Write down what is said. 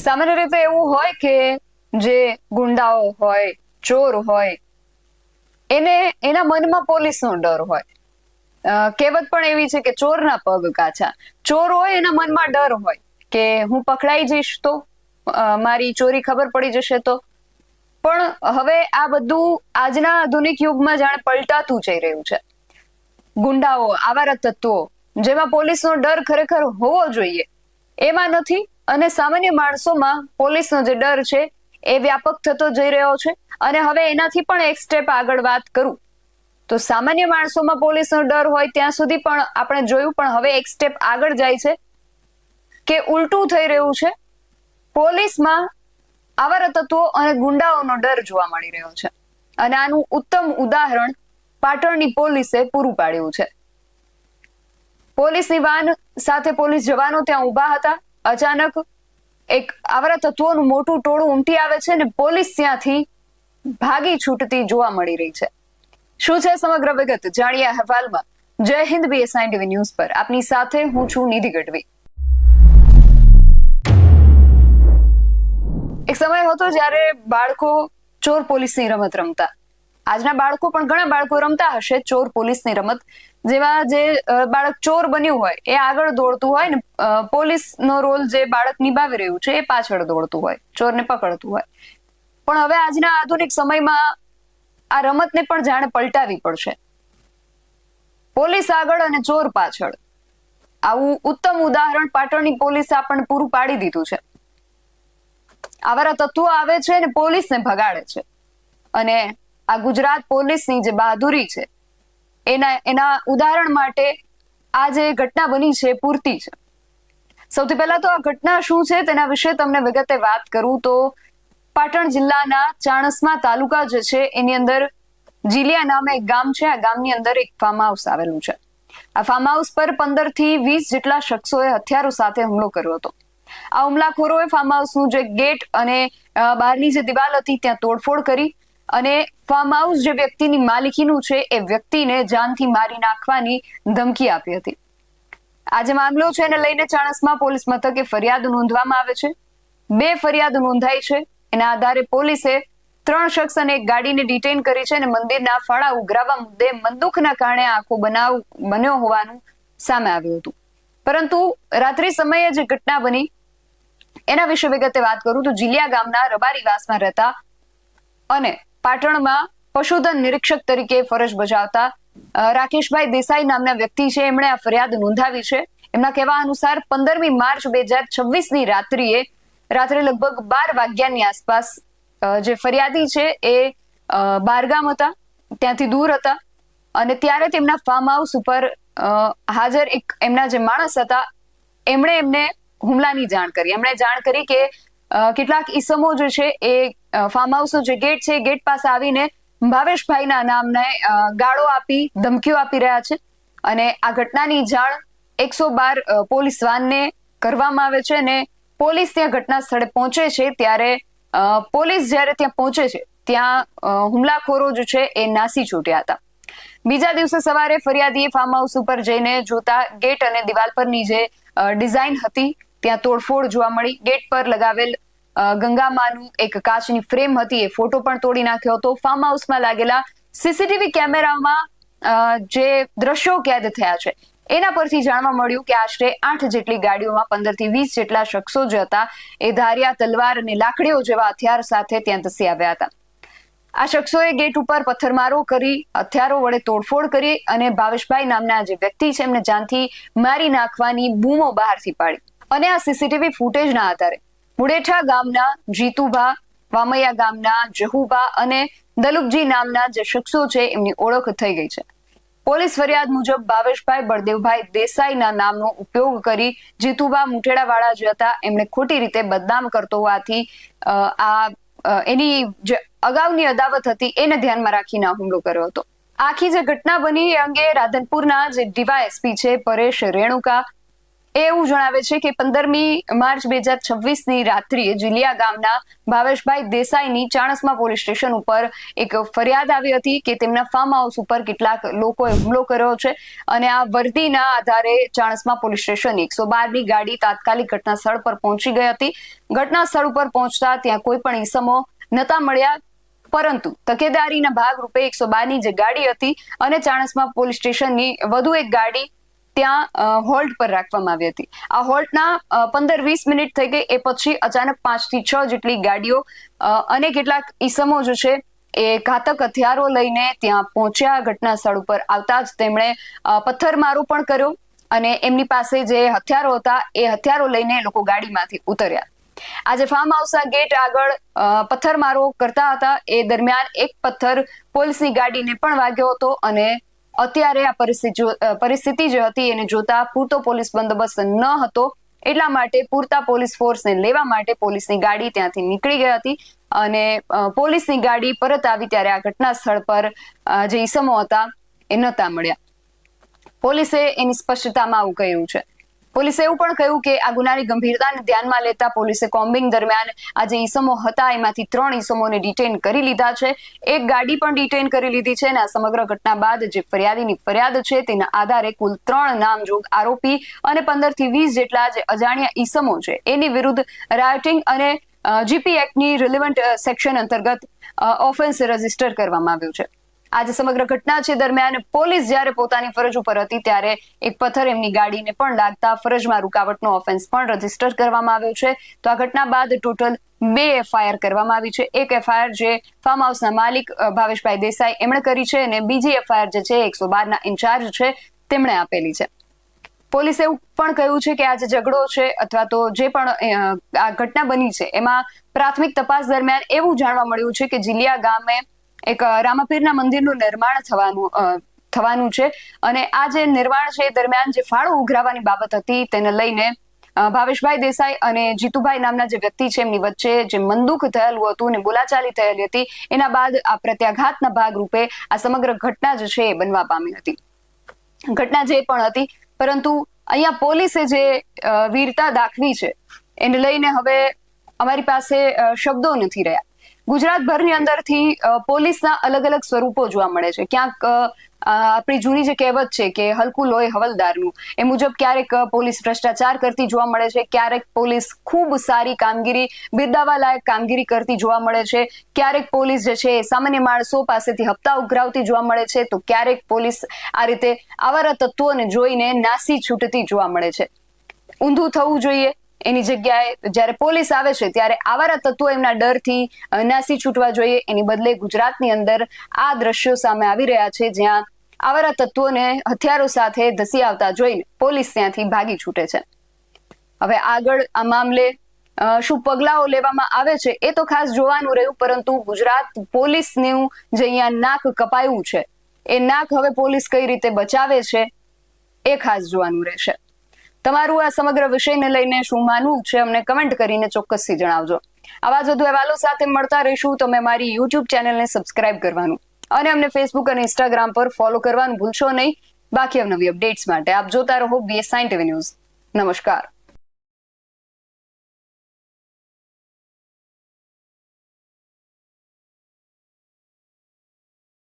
સામાન્ય રીતે એવું હોય કે જે ગુંડાઓ હોય, ચોર હોય, એને એના મનમાં પોલીસનો ડર હોય. કહેવત પણ એવી છે કે ચોરના પગ કાચા. ચોર હોય એના મનમાં ડર હોય કે હું પકડાઈ જઈશ તો, મારી ચોરી ખબર પડી જશે તો. પણ હવે આ બધું આજના આધુનિક યુગમાં જાણે પલટાતું જઈ રહ્યું છે. ગુંડાઓ, આવારા તત્વો, જેમાં પોલીસનો ડર ખરેખર હોવો જોઈએ એમાં નથી, અને સામાન્ય માણસોમાં પોલીસનો જે ડર છે એ વ્યાપક થતો જઈ રહ્યો છે. અને હવે એનાથી પણ એક સ્ટેપ આગળ વાત કરું તો સામાન્ય માણસોમાં પોલીસનો ડર હોય ત્યાં સુધી પણ આપણે જોયું, પણ હવે એક સ્ટેપ આગળ જાય છે કે ઉલટું થઈ રહ્યું છે. પોલીસમાં આવારા તત્વો અને ગુંડાઓનો ડર જોવા મળી રહ્યો છે. અને આનું ઉત્તમ ઉદાહરણ પાટણની પોલીસે પૂરું પાડ્યું છે. પોલીસની વાન સાથે પોલીસ જવાનો ત્યાં ઉભા હતા. અચાનક એક આવારા તત્વોનું મોટું ટોળું ઉમટી આવે છે અને પોલીસ ત્યાંથી ભાગી છૂટતી જોવા મળી રહી છે. શું છે સમગ્ર વિગત જાણીએ અહેવાલમાં. જય હિન્દ BSI TV ન્યૂઝ પર આપની સાથે હું છું નિધિ ગઢવી. એક સમય હતો જ્યારે બાળકો ચોર પોલીસની રમત રમતા. આજના બાળકો પણ ઘણા બાળકો રમતા હશે ચોર પોલીસની રમત, જેમાં જે બાળક ચોર બન્યું હોય એ આગળ દોડતું હોય ને પોલીસનો રોલ જે બાળક નિભાવી રહ્યું છે એ પાછળ દોડતું હોય, ચોરને પકડતું હોય. પણ હવે આજના આધુનિક સમયમાં આ રમતને પણ જાણે પલટાવી પડશે. પોલીસ આગળ અને ચોર પાછળ. આવું ઉત્તમ ઉદાહરણ પાટણની પોલીસે આપણને પૂરું પાડી દીધું છે. આવારા તત્વો આવે છે અને પોલીસને ભગાડે છે. અને આ ગુજરાત પોલીસની જે બહાદુરી છે એના ઉદાહરણ માટે આ જે ઘટના બની છે પૂરતી છે. સૌથી પહેલા તો આ ઘટના શું છે તેના વિશે તમને વિગતે વાત કરું તો પાટણ જિલ્લાના ચાણસ્મા તાલુકા જે છે એની અંદર જીલિયા નામે એક ગામ છે. આ ગામની અંદર એક ફાર્મ હાઉસ આવેલું છે. આ ફાર્મ હાઉસ પર 15 થી 20 જેટલા શખ્સોએ હથિયારો સાથે હુમલો કર્યો હતો. આ હુમલાખોરોએ ફાર્મ હાઉસનું જે ગેટ અને બહારની જે દિવાલ હતી ત્યાં તોડફોડ કરી અને ફાર્મ હાઉસ જે વ્યક્તિની માલિકીનું છે એ વ્યક્તિને જાનથી મારી નાખવાની ધમકી આપી હતી. આ જે મામલો છે એને લઈને ચાણસ્મા પોલીસ મથકે ફરિયાદ નોંધવામાં આવે છે. 2 ફરિયાદ નોંધાઈ છે. એના આધારે પોલીસે 3 શખ્સ અને એક ગાડીને ડિટેઇન કરી છે અને મંદિરના ફાળા ઉઘરાવવા મુદ્દે બંદૂકના કારણે આખો બનાવ બન્યો હોવાનું સામે આવ્યું હતું. પરંતુ રાત્રિ સમયે જે ઘટના બની એના વિશે વિગતે વાત કરું તો જીલિયા ગામના રબારીવાસમાં રહેતા અને પાટણમાં પશુધન નિરીક્ષક તરીકે ફરજ બજાવતા રાકેશભાઈ દેસાઈ નામના વ્યક્તિ છે. એમણે આ ફરિયાદ નોંધાવી છે. એમના કહેવા અનુસાર 15મી માર્ચ 2026ની રાત્રે લગભગ 12 વાગ્યાની આસપાસ જે ફરિયાદી છે એ બહારગામ હતા, ત્યાંથી દૂર હતા અને ત્યારે તેમના ફાર્મ હાઉસ ઉપર હાજર એક એમના જે માણસ હતા એમણે એમને હુમલાની જાણ કરી. એમણે જાણ કરી કે કેટલાક ઈસમો જે છે એ ફાર્મ હાઉસનો જે ગેટ છે ગેટ પાસે આવીને ભાવેશભાઈના નામને ગાળો આપી ધમકીઓ આપી રહ્યા છે. અને આ ઘટનાની જાણ 112 પોલીસ વાનને કરવામાં આવે છે અને પોલીસ ત્યાં ઘટના સ્થળે પહોંચે છે. ત્યારે પોલીસ જ્યારે ત્યાં પહોંચે છે ત્યાં હુમલાખોરો જે છે એ નાસી છૂટ્યા હતા. બીજા દિવસે સવારે ફરિયાદીએ ફાર્મ હાઉસ ઉપર જઈને જોતા ગેટ અને દિવાલ પરની જે ડિઝાઇન હતી ત્યાં તોડફોડ જોવા મળી. ગેટ પર લગાવેલ ગંગામાનું એક કાચની ફ્રેમ હતી એ ફોટો પણ તોડી નાખ્યો હતો. ફાર્મ હાઉસમાં લાગેલા CCTV કેમેરામાં જે દ્રશ્યો કેદ થયા છે એના પરથી જાણવા મળ્યું કે આશરે 8 જેટલી ગાડીઓમાં 15 થી 20 જેટલા શખ્સો જે હતા એ ધારિયા, તલવાર અને લાકડીઓ જેવા હથિયાર સાથે ત્યાં ધસી આવ્યા હતા. આ શખ્સોએ ગેટ ઉપર પથ્થરમારો કરી, હથિયારો વડે તોડફોડ કરી અને ભાવેશભાઈ નામના જે વ્યક્તિ છે એમને જાનથી મારી નાખવાની બૂમો બહારથી પાડી. અને આ CCTV ફૂટેજના આધારે મુડેઠા ગામના જીતુભા, વામૈયા ગામના જહુભા અને દલુપજી નામના જે શખ્સો છે એમની ઓળખ થઈ ગઈ છે. પોલીસ ફરિયાદ મુજબ ભાવેશભાઈ બળદેવભાઈ દેસાઈના નામનો ઉપયોગ કરી જીતુભા મુઠેડાવાળા જે હતા એમણે ખોટી રીતે બદનામ કરતો હોવાથી એની જે અગાઉની અદાવત હતી એને ધ્યાનમાં રાખીને હુમલો કર્યો હતો. આખી જે ઘટના બની એ અંગે રાધનપુરના જે DYSP છે પરેશ રેણુકા એવું જણાવે છે કે 15મી માર્ચ 2026ની રાત્રિએ જીલિયા ગામના ભાવેશભાઈ દેસાઈની ચાણસ્મા પોલીસ સ્ટેશન ઉપર એક ફરિયાદ આવી હતી કે તેમના ફાર્મ હાઉસ ઉપર કેટલાક લોકોએ હુમલો કર્યો છે અને આ વર્દીના આધારે ચાણસ્મા પોલીસ સ્ટેશનની 112ની ગાડી તાત્કાલિક ઘટના સ્થળ પર પહોંચી ગઈ હતી. ઘટના સ્થળ ઉપર પહોંચતા ત્યાં કોઈ પણ ઈસમો નતા મળ્યા, પરંતુ તકેદારીના ભાગરૂપે 112ની જે ગાડી હતી અને ચાણસ્મા પોલીસ સ્ટેશનની વધુ એક ગાડી ત્યાં હોલ્ટ પર રાખવામાં આવી હતી. આ હોલ્ટના 15-20 મિનિટ થઈ ગઈ. એ પછી અચાનક 5 થી 6 જેટલી ગાડીઓ અને કેટલાક ઈસમો જે છે એ ઘાતક હથિયારો લઈને ત્યાં પહોંચ્યા. ઘટના સ્થળ ઉપર આવતા જ તેમણે પથ્થરમારો પણ કર્યો અને એમની પાસે જે હથિયારો હતા એ હથિયારો લઈને લોકો ગાડીમાંથી ઉતર્યા. આજે ફાર્મ હાઉસના ગેટ આગળ પથ્થરમારો કરતા હતા એ દરમિયાન એક પથ્થર પોલીસની ગાડીને પણ વાગ્યો હતો અને અત્યારે આ પરિસ્થિતિ જે હતી એને જોતા પૂરતો પોલીસ બંદોબસ્ત ન હતો, એટલા માટે પૂરતા પોલીસ ફોર્સને લેવા માટે પોલીસની ગાડી ત્યાંથી નીકળી ગઈ હતી અને પોલીસની ગાડી પરત આવી ત્યારે આ ઘટના સ્થળ પર જે ઈસમો હતા એ નતા મળ્યા. પોલીસે એની સ્પષ્ટતામાં આવું કહ્યું છે. પોલીસે એવું પણ કહ્યું કે આ ગુનાની ગંભીરતાને ધ્યાનમાં લેતા પોલીસે કોમ્બિંગ દરમિયાન આ જે ઈસમો હતા એમાંથી 3 ઈસમોને ડિટેન કરી લીધા છે. એક ગાડી પણ ડિટેન કરી લીધી છે અને આ સમગ્ર ઘટના બાદ જે ફરિયાદીની ફરિયાદ છે તેના આધારે કુલ 3 નામજોગ આરોપી અને 15 થી 20 જેટલા જે અજાણ્યા ઈસમો છે એની વિરુદ્ધ રાયોટિંગ અને જીપી એક્ટની રિલેવન્ટ સેક્શન અંતર્ગત ઓફેન્સ રજીસ્ટર કરવામાં આવ્યું છે. આજે સમગ્ર ઘટના છે દરમિયાન પોલીસ જ્યારે પોતાની ફરજ ઉપર હતી ત્યારે એક પથ્થર એમની ગાડીને પણ લાગતા ફરજમાં રૂકાવટનો ઓફેન્સ પણ રજીસ્ટર કરવામાં આવ્યો છે. તો આ ઘટના બાદ ટોટલ 2 એફઆઈઆર કરવામાં આવી છે. એક એફઆઈઆર જે ફાર્મ હાઉસના માલિક ભાવેશભાઈ દેસાઈ એમણે કરી છે અને બીજી એફઆઈઆર જે છે 112ના ઇન્ચાર્જ છે તેમણે આપેલી છે. પોલીસે એવું પણ કહ્યું છે કે આ જે ઝઘડો છે અથવા તો જે પણ આ ઘટના બની છે એમાં પ્રાથમિક તપાસ દરમિયાન એવું જાણવા મળ્યું છે કે જીલિયા ગામે એક રામાપીરના મંદિરનું નિર્માણ થવાનું છે અને આ જે નિર્માણ છે દરમિયાન જે ફાળો ઉઘરાવવાની બાબત હતી તેને લઈને ભાવેશભાઈ દેસાઈ અને જીતુભાઈ નામના જે વ્યક્તિ છે એમની વચ્ચે જે મનદુખ થયેલું હતું અને બોલાચાલી થયેલી હતી એના બાદ આ પ્રત્યાઘાતના ભાગરૂપે આ સમગ્ર ઘટના જે છે એ બનવા પામી હતી. ઘટના જે પણ હતી, પરંતુ અહીંયા પોલીસે જે વીરતા દાખવી છે એને લઈને હવે અમારી પાસે શબ્દો નથી રહ્યા. ગુજરાતભરની અંદરથી પોલીસના અલગ અલગ સ્વરૂપો જોવા મળે છે. ક્યાંક આપણી જૂની જે કહેવત છે કે હલકું લોહી હવલદારનું, એ મુજબ ક્યારેક પોલીસ ભ્રષ્ટાચાર કરતી જોવા મળે છે, ક્યારેક પોલીસ ખૂબ સારી કામગીરી, બિરદાવા લાયક કામગીરી કરતી જોવા મળે છે, ક્યારેક પોલીસ જે છે સામાન્ય માણસો પાસેથી હપ્તા ઉઘરાવતી જોવા મળે છે, તો ક્યારેક પોલીસ આ રીતે આવારા તત્વોને જોઈને નાસી છૂટતી જોવા મળે છે. ઊંધું થવું જોઈએ. એની જગ્યાએ જ્યારે પોલીસ આવે છે ત્યારે આવારા તત્વો એમના ડરથી નાસી છૂટવા જોઈએ. એની બદલે ગુજરાતની અંદર આ દ્રશ્યો સામે આવી રહ્યા છે જ્યાં આવારા તત્વોને હથિયારો સાથે ધસી આવતા જોઈને પોલીસ ત્યાંથી ભાગી છૂટે છે. હવે આગળ આ મામલે શું પગલાઓ લેવામાં આવે છે એ તો ખાસ જોવાનું રહ્યું, પરંતુ ગુજરાત પોલીસનું જે અહીંયા નાક કપાયું છે એ નાક હવે પોલીસ કઈ રીતે બચાવે છે એ ખાસ જોવાનું રહેશે. તમારું આ સમગ્ર વિષયને લઈને શું માનવું છે અમને કમેન્ટ કરીને ચોક્કસથી જણાવજો. આવા જ વધુ અહેવાલો સાથે મળતા રહીશું. તમે મારી યુટ્યુબ ચેનલને સબસ્ક્રાઇબ કરવાનું અને અમને ફેસબુક અને ઇન્સ્ટાગ્રામ પર ફોલો કરવાનું ભૂલશો નહીં. બાકી અવનવી અપડેટ્સ માટે આપ જોતા રહો BS9 TV ન્યૂઝ. નમસ્કાર.